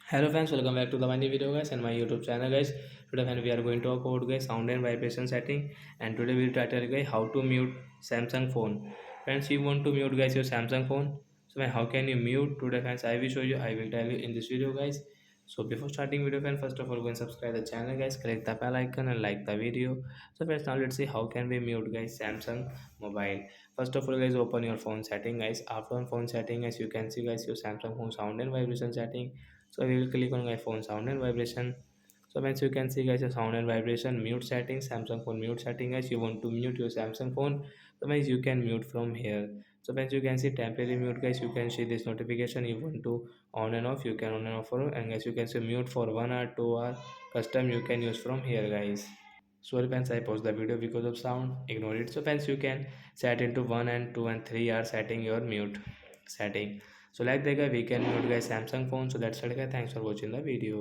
Hello friends, welcome back to the my new video guys and my YouTube channel guys. Today friend, we are going to talk about guys sound and vibration setting, and today we'll try to tell guys how to mute Samsung phone. Friends, you want to mute guys your Samsung phone. So man, how can you mute today friends? I will show you. I will tell you in this video guys. So before starting video friends, first of all go and subscribe the channel guys, click the bell icon and like the video. So friends, now let's see how can we mute guys Samsung mobile. First of all guys, open your phone setting guys. After on phone setting guys, you can see guys your Samsung phone sound and vibration setting. So we will click on my phone sound and vibration. So once you can see guys your sound and vibration mute settings, Samsung phone mute setting guys. You want to mute your Samsung phone, so guys you can mute from here. So once you can see temporary mute guys, you can see this notification. You want to on and off, you can on and off for, and guys you can see mute for 1 hour 2 hour custom you can use from here guys. Sorry friends, I paused the video because of sound, ignore it. So friends, you can set into 1 and 2 and 3 hour setting your mute setting. So like that guy, we can mute guys Samsung phone. So that's it guys, thanks for watching the video.